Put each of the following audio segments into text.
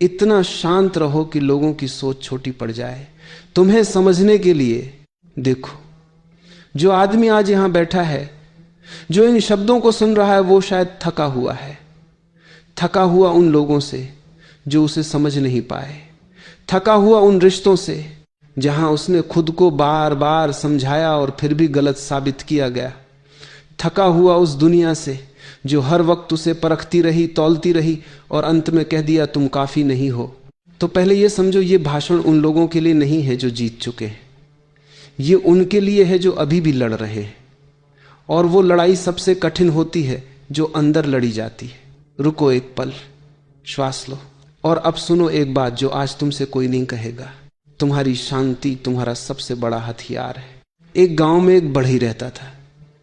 इतना शांत रहो कि लोगों की सोच छोटी पड़ जाए। तुम्हें समझने के लिए देखो, जो आदमी आज यहां बैठा है, जो इन शब्दों को सुन रहा है, वो शायद थका हुआ है। थका हुआ उन लोगों से जो उसे समझ नहीं पाए, थका हुआ उन रिश्तों से जहां उसने खुद को बार बार समझाया और फिर भी गलत साबित किया गया, थका हुआ उस दुनिया से जो हर वक्त उसे परखती रही, तौलती रही और अंत में कह दिया तुम काफी नहीं हो। तो पहले यह समझो, ये भाषण उन लोगों के लिए नहीं है जो जीत चुके हैं, ये उनके लिए है जो अभी भी लड़ रहे हैं। और वो लड़ाई सबसे कठिन होती है जो अंदर लड़ी जाती है। रुको एक पल, श्वास लो और अब सुनो एक बात जो आज तुमसे कोई नहीं कहेगा। तुम्हारी शांति तुम्हारा सबसे बड़ा हथियार है। एक गांव में एक बढ़ई रहता था,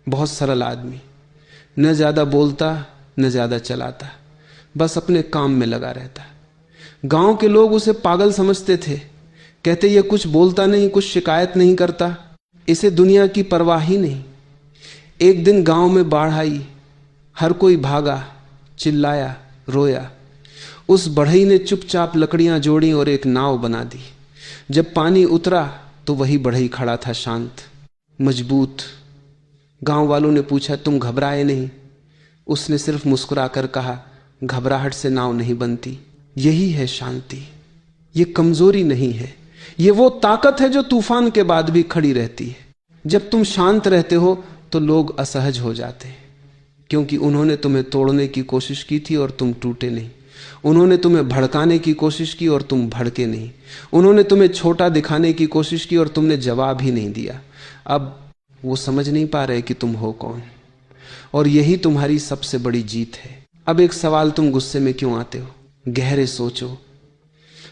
बहुत सरल आदमी, न ज्यादा बोलता न ज्यादा चलाता, बस अपने काम में लगा रहता। गांव के लोग उसे पागल समझते थे, कहते ये कुछ बोलता नहीं, कुछ शिकायत नहीं करता, इसे दुनिया की परवाह ही नहीं। एक दिन गांव में बाढ़ आई, हर कोई भागा, चिल्लाया, रोया। उस बढ़ई ने चुपचाप लकड़ियां जोड़ी और एक नाव बना दी। जब पानी उतरा तो वही बढ़ई खड़ा था, शांत, मजबूत। गांव वालों ने पूछा तुम घबराए नहीं? उसने सिर्फ मुस्कुराकर कहा घबराहट से नाव नहीं बनती। यही है शांति, ये कमजोरी नहीं है, ये वो ताकत है जो तूफान के बाद भी खड़ी रहती है। जब तुम शांत रहते हो तो लोग असहज हो जाते हैं, क्योंकि उन्होंने तुम्हें तोड़ने की कोशिश की थी और तुम टूटे नहीं। उन्होंने तुम्हें भड़काने की कोशिश की और तुम भड़के नहीं। उन्होंने तुम्हें छोटा दिखाने की कोशिश की और तुमने जवाब ही नहीं दिया। अब वो समझ नहीं पा रहे कि तुम हो कौन, और यही तुम्हारी सबसे बड़ी जीत है। अब एक सवाल, तुम गुस्से में क्यों आते हो? गहरे सोचो।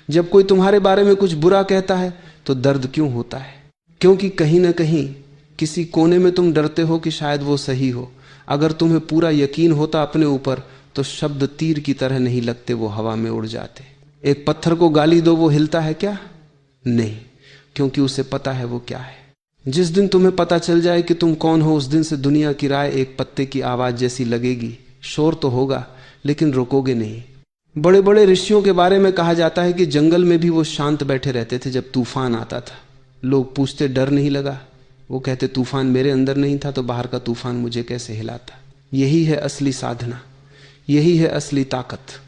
जब कोई तुम्हारे बारे में कुछ बुरा कहता है तो दर्द क्यों होता है? क्योंकि कहीं ना कहीं किसी कोने में तुम डरते हो कि शायद वो सही हो। अगर तुम्हें पूरा यकीन होता अपने ऊपर तो शब्द तीर की तरह नहीं लगते, वो हवा में उड़ जाते। एक पत्थर को गाली दो, वो हिलता है क्या? नहीं, क्योंकि उसे पता है वो क्या है। जिस दिन तुम्हें पता चल जाए कि तुम कौन हो, उस दिन से दुनिया की राय एक पत्ते की आवाज जैसी लगेगी। शोर तो होगा लेकिन रोकोगे नहीं। बड़े बड़े ऋषियों के बारे में कहा जाता है कि जंगल में भी वो शांत बैठे रहते थे जब तूफान आता था। लोग पूछते डर नहीं लगा? वो कहते तूफान मेरे अंदर नहीं था तो बाहर का तूफान मुझे कैसे हिलाता। यही है असली साधना, यही है असली ताकत।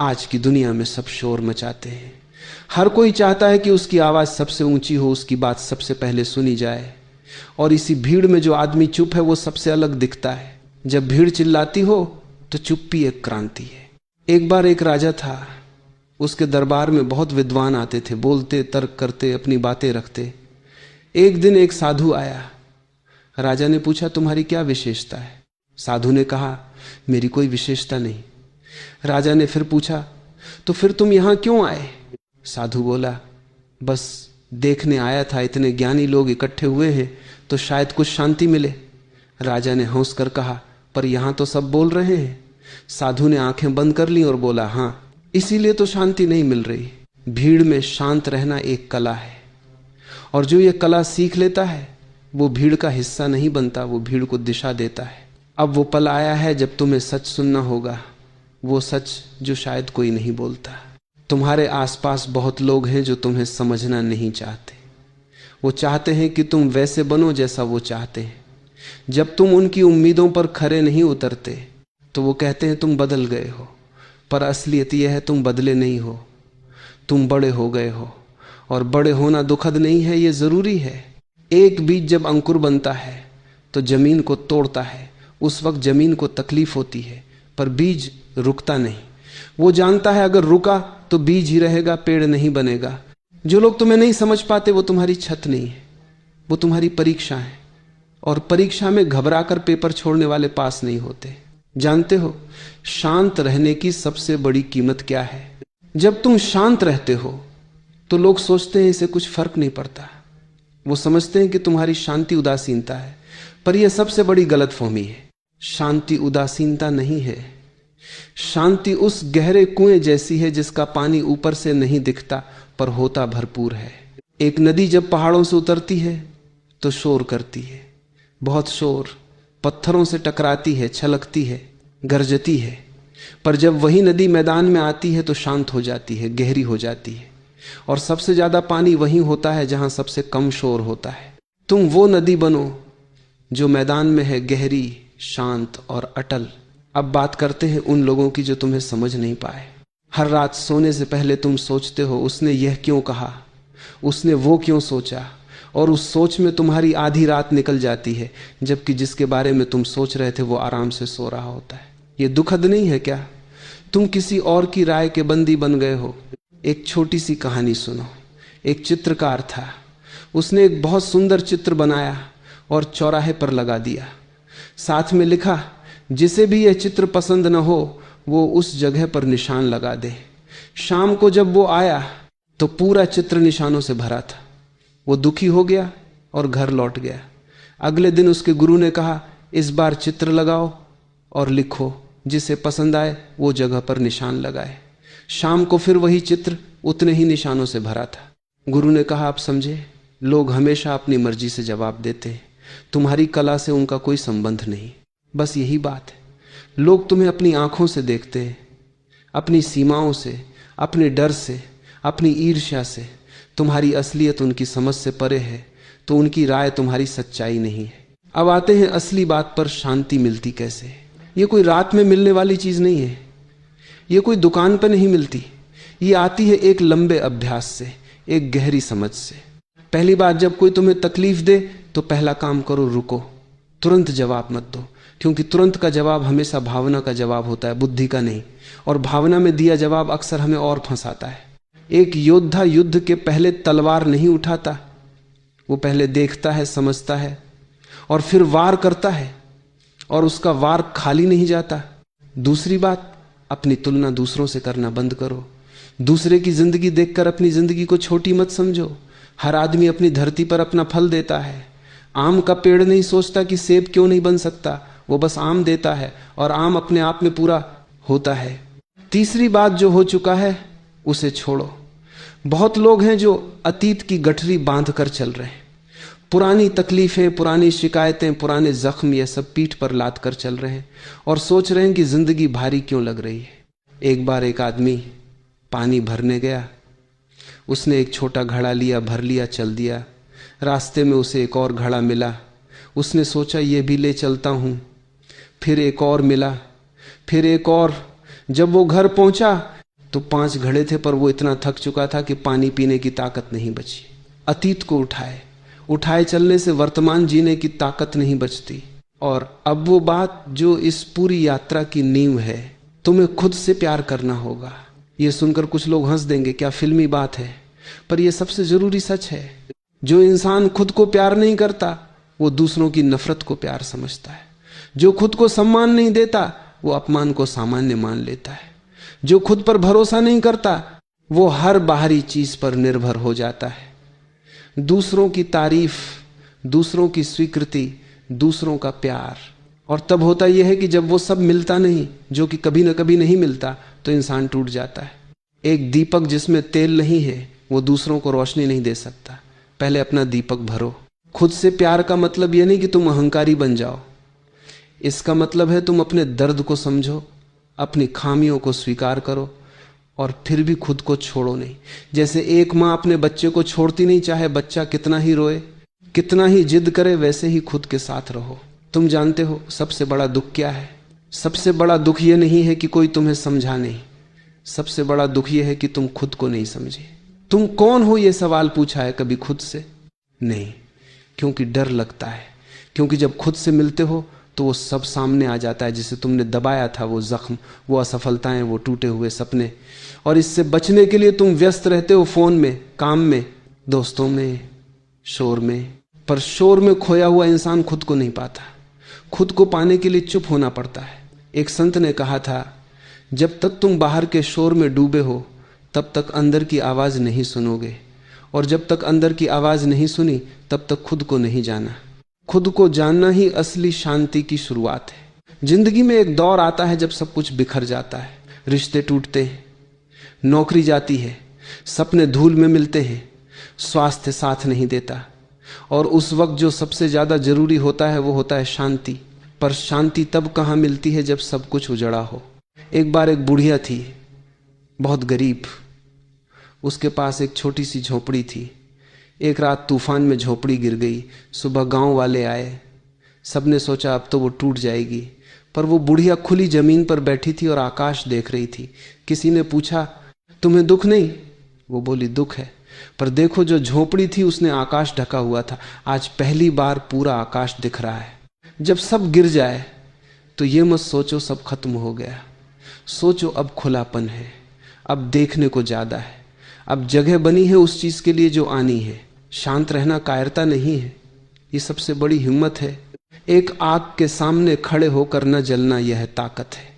आज की दुनिया में सब शोर मचाते हैं, हर कोई चाहता है कि उसकी आवाज सबसे ऊंची हो, उसकी बात सबसे पहले सुनी जाए। और इसी भीड़ में जो आदमी चुप है वो सबसे अलग दिखता है। जब भीड़ चिल्लाती हो तो चुप्पी एक क्रांति है। एक बार एक राजा था, उसके दरबार में बहुत विद्वान आते थे, बोलते, तर्क करते, अपनी बातें रखते। एक दिन एक साधु आया। राजा ने पूछा तुम्हारी क्या विशेषता है? साधु ने कहा मेरी कोई विशेषता नहीं। राजा ने फिर पूछा तो फिर तुम यहां क्यों आए? साधु बोला बस देखने आया था, इतने ज्ञानी लोग इकट्ठे हुए हैं तो शायद कुछ शांति मिले। राजा ने हंस कर कहा पर यहां तो सब बोल रहे हैं। साधु ने आंखें बंद कर ली और बोला हां, इसीलिए तो शांति नहीं मिल रही। भीड़ में शांत रहना एक कला है, और जो ये कला सीख लेता है वो भीड़ का हिस्सा नहीं बनता, वो भीड़ को दिशा देता है। अब वो पल आया है जब तुम्हें सच सुनना होगा, वो सच जो शायद कोई नहीं बोलता। तुम्हारे आसपास बहुत लोग हैं जो तुम्हें समझना नहीं चाहते। वो चाहते हैं कि तुम वैसे बनो जैसा वो चाहते हैं। जब तुम उनकी उम्मीदों पर खरे नहीं उतरते तो वो कहते हैं तुम बदल गए हो, पर असलियत यह है तुम बदले नहीं हो, तुम बड़े हो गए हो। और बड़े होना दुखद नहीं है, ये जरूरी है। एक बीज जब अंकुर बनता है तो जमीन को तोड़ता है, उस वक्त जमीन को तकलीफ होती है, पर बीज रुकता नहीं। वो जानता है अगर रुका तो बीज ही रहेगा, पेड़ नहीं बनेगा। जो लोग तुम्हें नहीं समझ पाते वो तुम्हारी छत नहीं है, वो तुम्हारी परीक्षा है। और परीक्षा में घबराकर पेपर छोड़ने वाले पास नहीं होते। जानते हो शांत रहने की सबसे बड़ी कीमत क्या है? जब तुम शांत रहते हो तो लोग सोचते हैं इसे कुछ फर्क नहीं पड़ता। वो समझते हैं कि तुम्हारी शांति उदासीनता है, पर यह सबसे बड़ी गलतफहमी है। शांति उदासीनता नहीं है। शांति उस गहरे कुएं जैसी है जिसका पानी ऊपर से नहीं दिखता पर होता भरपूर है। एक नदी जब पहाड़ों से उतरती है तो शोर करती है, बहुत शोर, पत्थरों से टकराती है, छलकती है, गरजती है। पर जब वही नदी मैदान में आती है तो शांत हो जाती है, गहरी हो जाती है। और सबसे ज्यादा पानी वहीं होता है जहां सबसे कम शोर होता है। तुम वो नदी बनो जो मैदान में है, गहरी, शांत और अटल। अब बात करते हैं उन लोगों की जो तुम्हें समझ नहीं पाए। हर रात सोने से पहले तुम सोचते हो उसने यह क्यों कहा, उसने वो क्यों सोचा, और उस सोच में तुम्हारी आधी रात निकल जाती है, जबकि जिसके बारे में तुम सोच रहे थे वो आराम से सो रहा होता है। ये दुखद नहीं है क्या? तुम किसी और की राय के बंदी बन गए हो। एक छोटी सी कहानी सुनो। एक चित्रकार था, उसने एक बहुत सुंदर चित्र बनाया और चौराहे पर लगा दिया। साथ में लिखा, जिसे भी यह चित्र पसंद न हो वो उस जगह पर निशान लगा दे। शाम को जब वो आया तो पूरा चित्र निशानों से भरा था। वो दुखी हो गया और घर लौट गया। अगले दिन उसके गुरु ने कहा, इस बार चित्र लगाओ और लिखो, जिसे पसंद आए वो जगह पर निशान लगाए। शाम को फिर वही चित्र उतने ही निशानों से भरा था। गुरु ने कहा, आप समझे, लोग हमेशा अपनी मर्जी से जवाब देते हैं, तुम्हारी कला से उनका कोई संबंध नहीं। बस यही बात है। लोग तुम्हें अपनी आंखों से देखते हैं, अपनी सीमाओं से, अपने डर से, अपनी ईर्ष्या से। तुम्हारी असलियत उनकी समझ से परे है, तो उनकी राय तुम्हारी सच्चाई नहीं है। अब आते हैं असली बात पर, शांति मिलती कैसे। ये कोई रात में मिलने वाली चीज नहीं है, ये कोई दुकान पर नहीं मिलती। ये आती है एक लंबे अभ्यास से, एक गहरी समझ से। पहली बार जब कोई तुम्हें तकलीफ दे तो पहला काम करो, रुको, तुरंत जवाब मत दो, क्योंकि तुरंत का जवाब हमेशा भावना का जवाब होता है, बुद्धि का नहीं। और भावना में दिया जवाब अक्सर हमें और फंसाता है। एक योद्धा युद्ध के पहले तलवार नहीं उठाता, वो पहले देखता है, समझता है और फिर वार करता है, और उसका वार खाली नहीं जाता। दूसरी बात, अपनी तुलना दूसरों से करना बंद करो। दूसरे की जिंदगी देखकर अपनी जिंदगी को छोटी मत समझो। हर आदमी अपनी धरती पर अपना फल देता है। आम का पेड़ नहीं सोचता कि सेब क्यों नहीं बन सकता, वो बस आम देता है और आम अपने आप में पूरा होता है। तीसरी बात, जो हो चुका है उसे छोड़ो। बहुत लोग हैं जो अतीत की गठरी बांध कर चल रहे हैं। पुरानी तकलीफें, पुरानी शिकायतें, पुराने जख्म, ये सब पीठ पर लाद कर चल रहे हैं और सोच रहे हैं कि जिंदगी भारी क्यों लग रही है। एक बार एक आदमी पानी भरने गया। उसने एक छोटा घड़ा लिया, भर लिया, चल दिया। रास्ते में उसे एक और घड़ा मिला। उसने सोचा ये भी ले चलता हूं। फिर एक और मिला, फिर एक और। जब वो घर पहुंचा तो 5 घड़े थे, पर वो इतना थक चुका था कि पानी पीने की ताकत नहीं बची। अतीत को उठाए चलने से वर्तमान जीने की ताकत नहीं बचती। और अब वो बात जो इस पूरी यात्रा की नींव है, तुम्हें खुद से प्यार करना होगा। ये सुनकर कुछ लोग हंस देंगे, क्या फिल्मी बात है, पर यह सबसे जरूरी सच है। जो इंसान खुद को प्यार नहीं करता वो दूसरों की नफरत को प्यार समझता है। जो खुद को सम्मान नहीं देता वो अपमान को सामान्य मान लेता है। जो खुद पर भरोसा नहीं करता वो हर बाहरी चीज पर निर्भर हो जाता है। दूसरों की तारीफ, दूसरों की स्वीकृति, दूसरों का प्यार। और तब होता यह है कि जब वो सब मिलता नहीं, जो कि कभी न कभी नहीं मिलता, तो इंसान टूट जाता है। एक दीपक जिसमें तेल नहीं है वो दूसरों को रोशनी नहीं दे सकता। पहले अपना दीपक भरो। खुद से प्यार का मतलब यह नहीं कि तुम अहंकारी बन जाओ। इसका मतलब है तुम अपने दर्द को समझो, अपनी खामियों को स्वीकार करो और फिर भी खुद को छोड़ो नहीं। जैसे एक माँ अपने बच्चे को छोड़ती नहीं, चाहे बच्चा कितना ही रोए, कितना ही जिद करे, वैसे ही खुद के साथ रहो। तुम जानते हो सबसे बड़ा दुख क्या है? सबसे बड़ा दुख यह नहीं है कि कोई तुम्हें समझा नहीं, सबसे बड़ा दुख यह है कि तुम खुद को नहीं समझे। तुम कौन हो यह सवाल पूछा है कभी खुद से? नहीं, क्योंकि डर लगता है। क्योंकि जब खुद से मिलते हो तो वो सब सामने आ जाता है जिसे तुमने दबाया था, वो जख्म, वो असफलताएं, वो टूटे हुए सपने। और इससे बचने के लिए तुम व्यस्त रहते हो फोन में, काम में, दोस्तों में, शोर में। पर शोर में खोया हुआ इंसान खुद को नहीं पाता। खुद को पाने के लिए चुप होना पड़ता है। एक संत ने कहा था, जब तक तुम बाहर के शोर में डूबे हो तब तक अंदर की आवाज नहीं सुनोगे, और जब तक अंदर की आवाज नहीं सुनी तब तक खुद को नहीं जाना। खुद को जानना ही असली शांति की शुरुआत है। जिंदगी में एक दौर आता है जब सब कुछ बिखर जाता है, रिश्ते टूटते हैं, नौकरी जाती है, सपने धूल में मिलते हैं, स्वास्थ्य साथ नहीं देता, और उस वक्त जो सबसे ज्यादा जरूरी होता है वो होता है शांति। पर शांति तब कहाँ मिलती है? जब सब कुछ उजड़ा हो। एक बार एक बुढ़िया थी, बहुत गरीब। उसके पास एक छोटी सी झोपड़ी थी। एक रात तूफान में झोपड़ी गिर गई। सुबह गांव वाले आए। सबने सोचा अब तो वो टूट जाएगी, पर वो बुढ़िया खुली जमीन पर बैठी थी और आकाश देख रही थी। किसी ने पूछा, तुम्हें दुख नहीं? वो बोली, दुख है, पर देखो जो झोपड़ी थी उसने आकाश ढका हुआ था, आज पहली बार पूरा आकाश दिख रहा है। जब सब गिर जाए तो ये मत सोचो सब खत्म हो गया, सोचो अब खुलापन है, अब देखने को ज्यादा है, अब जगह बनी है उस चीज के लिए जो आनी है। शांत रहना कायरता नहीं है, ये सबसे बड़ी हिम्मत है। एक आग के सामने खड़े होकर न जलना, यह ताकत है।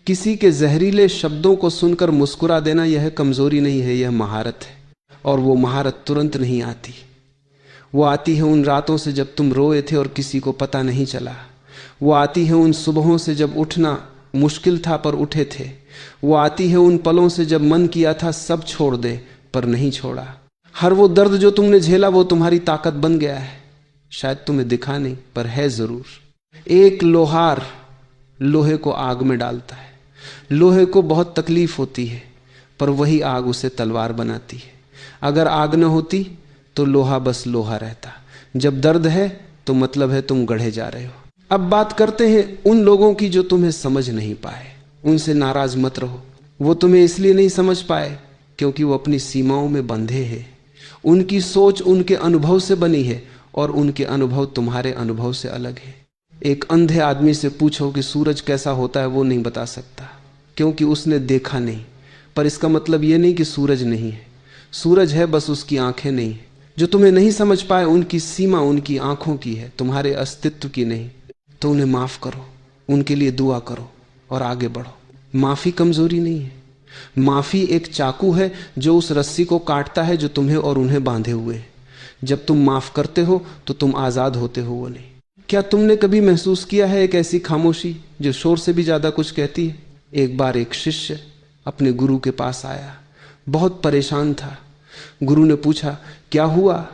किसी के जहरीले शब्दों को सुनकर मुस्कुरा देना, यह कमजोरी नहीं है, यह महारत है। और वो महारत तुरंत नहीं आती, वो आती है उन रातों से जब तुम रोए थे और किसी को पता नहीं चला। वो आती है उन सुबहों से जब उठना मुश्किल था पर उठे थे। वो आती है उन पलों से जब मन किया था सब छोड़ दे पर नहीं छोड़ा। हर वो दर्द जो तुमने झेला वो तुम्हारी ताकत बन गया है। शायद तुम्हें दिखा नहीं पर है जरूर। एक लोहार लोहे को आग में डालता है, लोहे को बहुत तकलीफ होती है, पर वही आग उसे तलवार बनाती है। अगर आग न होती तो लोहा बस लोहा रहता। जब दर्द है तो मतलब है तुम गढ़े जा रहे हो। अब बात करते हैं उन लोगों की जो तुम्हें समझ नहीं पाए। उनसे नाराज मत रहो, वो तुम्हें इसलिए नहीं समझ पाए क्योंकि वो अपनी सीमाओं में बंधे हैं। उनकी सोच उनके अनुभव से बनी है और उनके अनुभव तुम्हारे अनुभव से अलग है। एक अंधे आदमी से पूछो कि सूरज कैसा होता है, वो नहीं बता सकता क्योंकि उसने देखा नहीं। पर इसका मतलब ये नहीं कि सूरज नहीं है, सूरज है, बस उसकी आंखें नहीं। जो तुम्हें नहीं समझ पाए उनकी सीमा उनकी आंखों की है, तुम्हारे अस्तित्व की नहीं। तो उन्हें माफ करो, उनके लिए दुआ करो और आगे बढ़ो। माफी कमजोरी नहीं है, माफी एक चाकू है जो उस रस्सी को काटता है जो तुम्हें और उन्हें बांधे हुए है। जब तुम माफ करते हो तो तुम आजाद होते हो, वो नहीं। क्या तुमने कभी महसूस किया है एक ऐसी खामोशी जो शोर से भी ज्यादा कुछ कहती है? एक बार एक शिष्य अपने गुरु के पास आया, बहुत परेशान था। गुरु ने पूछा, क्या हुआ?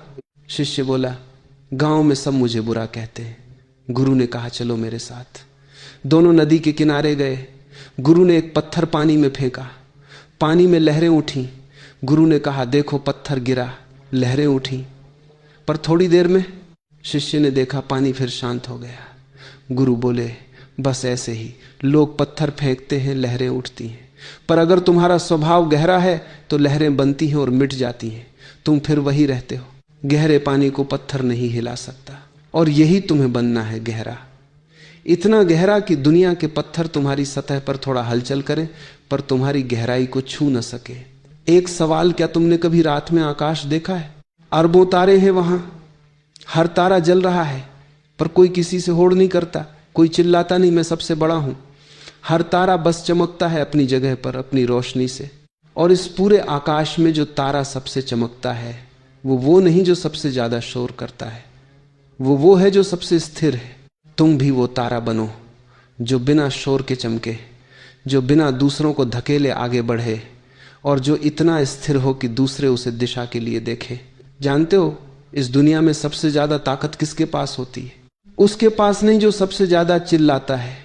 शिष्य बोला, गांव में सब मुझे बुरा कहते हैं। गुरु ने कहा, चलो मेरे साथ। दोनों नदी के किनारे गए। गुरु ने एक पत्थर पानी में फेंका, पानी में लहरें उठी। गुरु ने कहा, देखो पत्थर गिरा, लहरें उठी। पर थोड़ी देर में शिष्य ने देखा पानी फिर शांत हो गया। गुरु बोले, बस ऐसे ही लोग पत्थर फेंकते हैं, लहरें उठती हैं, पर अगर तुम्हारा स्वभाव गहरा है तो लहरें बनती हैं और मिट जाती हैं, तुम फिर वही रहते हो। गहरे पानी को पत्थर नहीं हिला सकता, और यही तुम्हें बनना है, गहरा। इतना गहरा कि दुनिया के पत्थर तुम्हारी सतह पर थोड़ा हलचल करें पर तुम्हारी गहराई को छू न सके। एक सवाल, क्या तुमने कभी रात में आकाश देखा है? अरबों तारे हैं वहां, हर तारा जल रहा है, पर कोई किसी से होड़ नहीं करता, कोई चिल्लाता नहीं मैं सबसे बड़ा हूं। हर तारा बस चमकता है अपनी जगह पर, अपनी रोशनी से। और इस पूरे आकाश में जो तारा सबसे चमकता है वो नहीं जो सबसे ज्यादा शोर करता है, वो है जो सबसे स्थिर है। तुम भी वो तारा बनो जो बिना शोर के चमके, जो बिना दूसरों को धकेले आगे बढ़े, और जो इतना स्थिर हो कि दूसरे उसे दिशा के लिए देखे। जानते हो इस दुनिया में सबसे ज्यादा ताकत किसके पास होती है? उसके पास नहीं जो सबसे ज्यादा चिल्लाता है,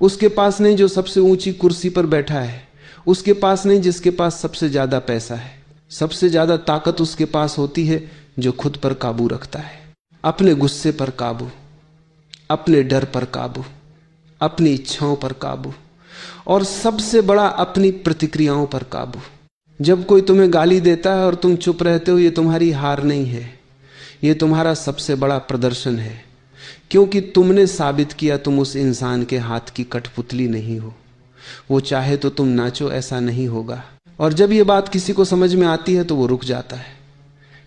उसके पास नहीं जो सबसे ऊंची कुर्सी पर बैठा है, उसके पास नहीं जिसके पास सबसे ज्यादा पैसा है। सबसे ज्यादा ताकत उसके पास होती है जो खुद पर काबू रखता है, अपने गुस्से पर काबू, अपने डर पर काबू, अपनी इच्छाओं पर काबू, और सबसे बड़ा अपनी प्रतिक्रियाओं पर काबू। जब कोई तुम्हें गाली देता है और तुम चुप रहते हो, ये तुम्हारी हार नहीं है, ये तुम्हारा सबसे बड़ा प्रदर्शन है, क्योंकि तुमने साबित किया तुम उस इंसान के हाथ की कठपुतली नहीं हो। वो चाहे तो तुम नाचो, ऐसा नहीं होगा। और जब ये बात किसी को समझ में आती है तो वो रुक जाता है,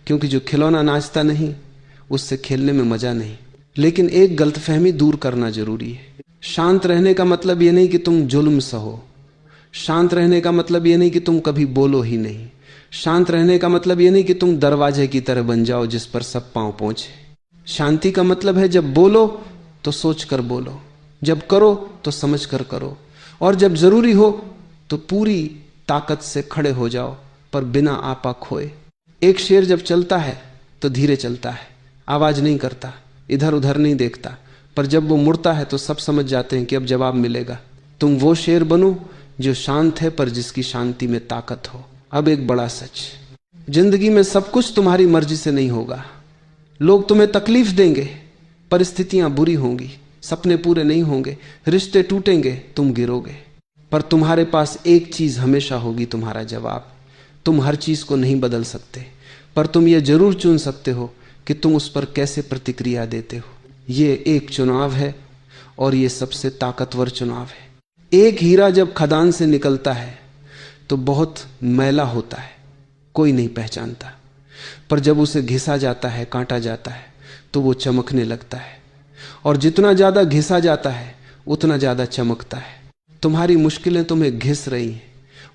क्योंकि जो खिलौना नाचता नहीं उससे खेलने में मजा नहीं। लेकिन एक गलतफहमी दूर करना जरूरी है। शांत रहने का मतलब ये नहीं कि तुम जुल्म सहो, शांत रहने का मतलब ये नहीं कि तुम कभी बोलो ही नहीं, शांत रहने का मतलब ये नहीं कि तुम दरवाजे की तरह बन जाओ जिस पर सब पांव पहुंचे। शांति का मतलब है जब बोलो तो सोच कर बोलो, जब करो तो समझ कर करो, और जब जरूरी हो तो पूरी ताकत से खड़े हो जाओ पर बिना आपा खोए। एक शेर जब चलता है तो धीरे चलता है, आवाज नहीं करता, इधर उधर नहीं देखता, पर जब वो मुड़ता है तो सब समझ जाते हैं कि अब जवाब मिलेगा। तुम वो शेर बनो जो शांत है पर जिसकी शांति में ताकत हो। अब एक बड़ा सच, जिंदगी में सब कुछ तुम्हारी मर्जी से नहीं होगा। लोग तुम्हें तकलीफ देंगे, परिस्थितियां बुरी होंगी, सपने पूरे नहीं होंगे, रिश्ते टूटेंगे, तुम गिरोगे, पर तुम्हारे पास एक चीज हमेशा होगी, तुम्हारा जवाब। तुम हर चीज को नहीं बदल सकते, पर तुम ये जरूर चुन सकते हो कि तुम उस पर कैसे प्रतिक्रिया देते हो। ये एक चुनाव है और ये सबसे ताकतवर चुनाव है। एक हीरा जब खदान से निकलता है तो बहुत मैला होता है, कोई नहीं पहचानता, पर जब उसे घिसा जाता है, काटा जाता है, तो वो चमकने लगता है। और जितना ज्यादा घिसा जाता है उतना ज्यादा चमकता है। तुम्हारी मुश्किलें तुम्हें घिस रही हैं,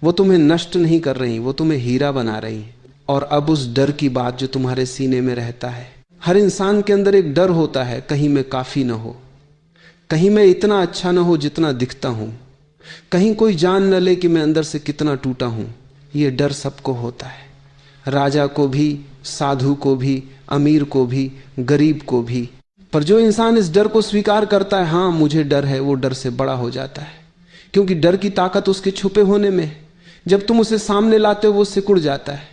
वो तुम्हें नष्ट नहीं कर रही, वो तुम्हें हीरा बना रही हैं। और अब उस डर की बात जो तुम्हारे सीने में रहता है, हर इंसान के अंदर एक डर होता है, कहीं मैं काफी न हो, कहीं मैं इतना अच्छा न हो जितना दिखता हूं, कहीं कोई जान न ले कि मैं अंदर से कितना टूटा हूं। ये डर सबको होता है, राजा को भी, साधु को भी, अमीर को भी, गरीब को भी। पर जो इंसान इस डर को स्वीकार करता है, हां मुझे डर है, वो डर से बड़ा हो जाता है, क्योंकि डर की ताकत उसके छुपे होने में। जब तुम उसे सामने लाते हो वो सिकुड़ जाता है।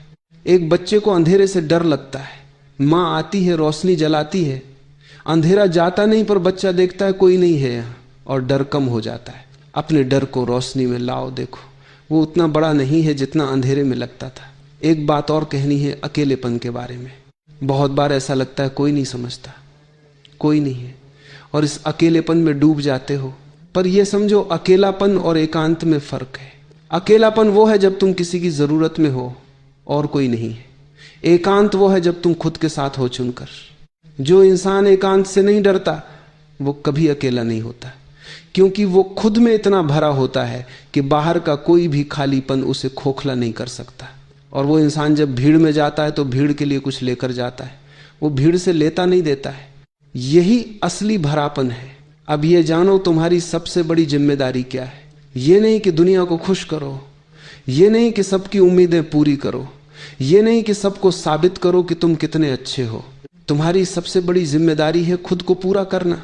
एक बच्चे को अंधेरे से डर लगता है, मां आती है, रोशनी जलाती है, अंधेरा जाता नहीं, पर बच्चा देखता है कोई नहीं है यहां, और डर कम हो जाता है। अपने डर को रोशनी में लाओ, देखो वो उतना बड़ा नहीं है जितना अंधेरे में लगता था। एक बात और कहनी है अकेलेपन के बारे में। बहुत बार ऐसा लगता है कोई नहीं समझता, कोई नहीं है, और इस अकेलेपन में डूब जाते हो। पर यह समझो, अकेलापन और एकांत में फर्क है। अकेलापन वो है जब तुम किसी की जरूरत में हो और कोई नहीं है। एकांत वो है जब तुम खुद के साथ हो चुनकर। जो इंसान एकांत से नहीं डरता वो कभी अकेला नहीं होता, क्योंकि वो खुद में इतना भरा होता है कि बाहर का कोई भी खालीपन उसे खोखला नहीं कर सकता। और वो इंसान जब भीड़ में जाता है तो भीड़ के लिए कुछ लेकर जाता है, वो भीड़ से लेता नहीं देता है। यही असली भरापन है। अब ये जानो तुम्हारी सबसे बड़ी जिम्मेदारी क्या है। ये नहीं कि दुनिया को खुश करो, ये नहीं कि सबकी उम्मीदें पूरी करो, ये नहीं कि सबको साबित करो कि तुम कितने अच्छे हो। तुम्हारी सबसे बड़ी जिम्मेदारी है खुद को पूरा करना,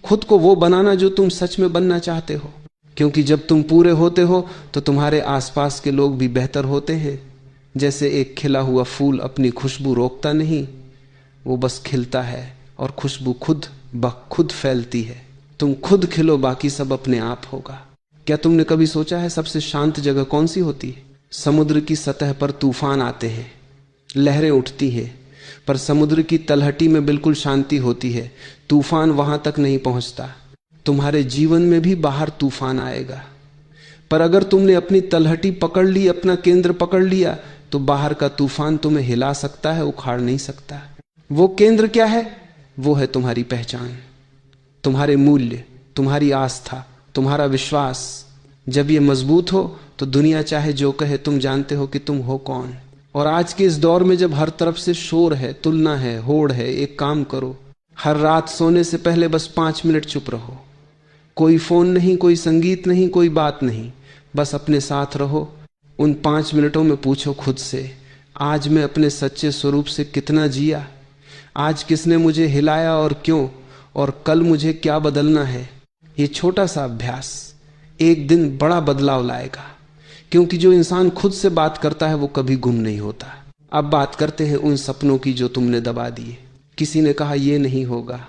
खुद को वो बनाना जो तुम सच में बनना चाहते हो। क्योंकि जब तुम पूरे होते हो तो तुम्हारे आसपास के लोग भी बेहतर होते हैं। जैसे एक खिला हुआ फूल अपनी खुशबू रोकता नहीं, वो बस खिलता है और खुशबू खुद ब खुद फैलती है। तुम खुद खिलो, बाकी सब अपने आप होगा। क्या तुमने कभी सोचा है सबसे शांत जगह कौन सी होती है? समुद्र की सतह पर तूफान आते हैं, लहरें उठती हैं, पर समुद्र की तलहटी में बिल्कुल शांति होती है, तूफान वहां तक नहीं पहुंचता। तुम्हारे जीवन में भी बाहर तूफान आएगा, पर अगर तुमने अपनी तलहटी पकड़ ली, अपना केंद्र पकड़ लिया, तो बाहर का तूफान तुम्हें हिला सकता है, उखाड़ नहीं सकता। वो केंद्र क्या है? वो है तुम्हारी पहचान, तुम्हारे मूल्य, तुम्हारी आस्था, तुम्हारा विश्वास। जब ये मजबूत हो तो दुनिया चाहे जो कहे, तुम जानते हो कि तुम हो कौन। और आज के इस दौर में जब हर तरफ से शोर है, तुलना है, होड़ है, एक काम करो, हर रात सोने से पहले बस 5 मिनट चुप रहो। कोई फोन नहीं, कोई संगीत नहीं, कोई बात नहीं, बस अपने साथ रहो। उन 5 मिनटों में पूछो खुद से, आज मैं अपने सच्चे स्वरूप से कितना जिया? आज किसने मुझे हिलाया और क्यों? और कल मुझे क्या बदलना है? ये छोटा सा अभ्यास एक दिन बड़ा बदलाव लाएगा, क्योंकि जो इंसान खुद से बात करता है वो कभी गुम नहीं होता। अब बात करते हैं उन सपनों की जो तुमने दबा दिए। किसी ने कहा ये नहीं होगा,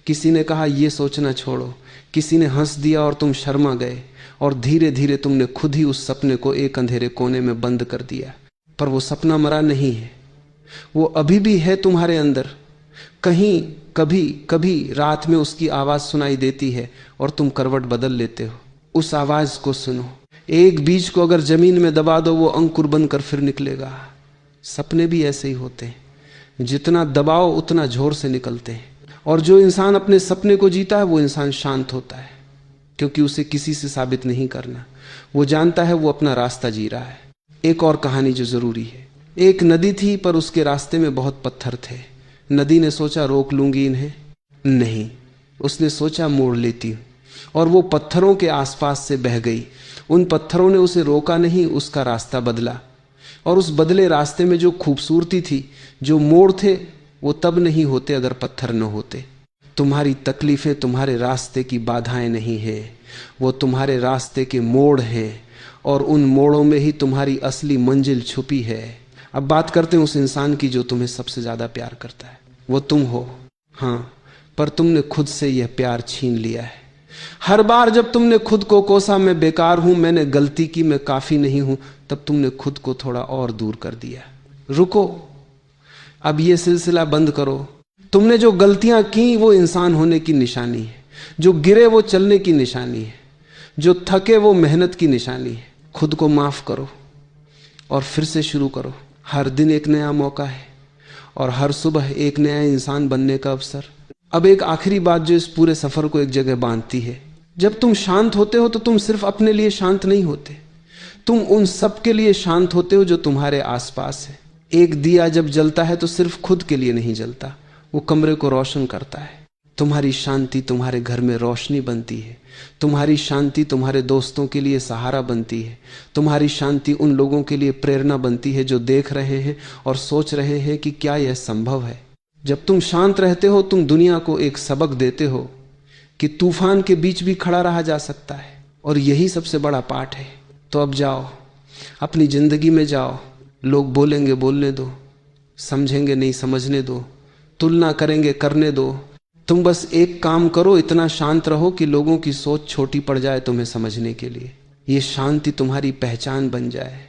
किसी ने कहा ये सोचना छोड़ो, किसी ने हंस दिया और तुम शर्मा गए, और धीरे धीरे तुमने खुद ही उस सपने को एक अंधेरे कोने में बंद कर दिया। पर वो सपना मरा नहीं है, वो अभी भी है तुम्हारे अंदर। कहीं कभी कभी रात में उसकी आवाज सुनाई देती है और तुम करवट बदल लेते हो। उस आवाज को सुनो। एक बीज को अगर जमीन में दबा दो, वो अंकुर बनकर फिर निकलेगा। सपने भी ऐसे ही होते हैं, जितना दबाओ उतना जोर से निकलते हैं। और जो इंसान अपने सपने को जीता है वो इंसान शांत होता है, क्योंकि उसे किसी से साबित नहीं करना। वो जानता है वो अपना रास्ता जी रहा है। एक और कहानी जो जरूरी है। एक नदी थी, पर उसके रास्ते में बहुत पत्थर थे। नदी ने सोचा रोक लूंगी इन्हें, नहीं, उसने सोचा मोड़ लेती हूं, और वो पत्थरों के आसपास से बह गई। उन पत्थरों ने उसे रोका नहीं, उसका रास्ता बदला। और उस बदले रास्ते में जो खूबसूरती थी, जो मोड़ थे, वो तब नहीं होते अगर पत्थर न होते। तुम्हारी तकलीफें तुम्हारे रास्ते की बाधाएं नहीं है, वो तुम्हारे रास्ते के मोड़ हैं, और उन मोड़ों में ही तुम्हारी असली मंजिल छुपी है। अब बात करते हैं उस इंसान की जो तुम्हें सबसे ज्यादा प्यार करता है। वो तुम हो, हाँ, पर तुमने खुद से यह प्यार छीन लिया है। हर बार जब तुमने खुद को कोसा मैं बेकार हूं, मैंने गलती की, मैं काफी नहीं हूं, तब तुमने खुद को थोड़ा और दूर कर दिया। रुको, अब यह सिलसिला बंद करो। तुमने जो गलतियां की वो इंसान होने की निशानी है, जो गिरे वो चलने की निशानी है, जो थके वो मेहनत की निशानी है। खुद को माफ करो और फिर से शुरू करो। हर दिन एक नया मौका है और हर सुबह एक नया इंसान बनने का अवसर। अब एक आखिरी बात जो इस पूरे सफर को एक जगह बांधती है, जब तुम शांत होते हो तो तुम सिर्फ अपने लिए शांत नहीं होते, तुम उन सब के लिए शांत होते हो जो तुम्हारे आसपास है। एक दिया जब जलता है तो सिर्फ खुद के लिए नहीं जलता, वो कमरे को रोशन करता है। तुम्हारी शांति तुम्हारे घर में रोशनी बनती है, तुम्हारी शांति तुम्हारे दोस्तों के लिए सहारा बनती है, तुम्हारी शांति उन लोगों के लिए प्रेरणा बनती है जो देख रहे हैं और सोच रहे हैं कि क्या यह संभव है। जब तुम शांत रहते हो तुम दुनिया को एक सबक देते हो कि तूफान के बीच भी खड़ा रहा जा सकता है, और यही सबसे बड़ा पाठ है। तो अब जाओ, अपनी जिंदगी में जाओ। लोग बोलेंगे बोलने दो, समझेंगे नहीं समझने दो, तुलना करेंगे करने दो। तुम बस एक काम करो, इतना शांत रहो कि लोगों की सोच छोटी पड़ जाए तुम्हें समझने के लिए। ये शांति तुम्हारी पहचान बन जाए,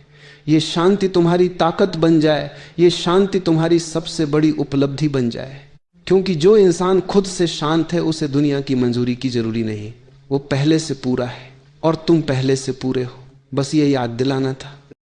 ये शांति तुम्हारी ताकत बन जाए, ये शांति तुम्हारी सबसे बड़ी उपलब्धि बन जाए। क्योंकि जो इंसान खुद से शांत है उसे दुनिया की मंजूरी की जरूरी नहीं, वो पहले से पूरा है और तुम पहले से पूरे हो। बस ये याद दिलाना था।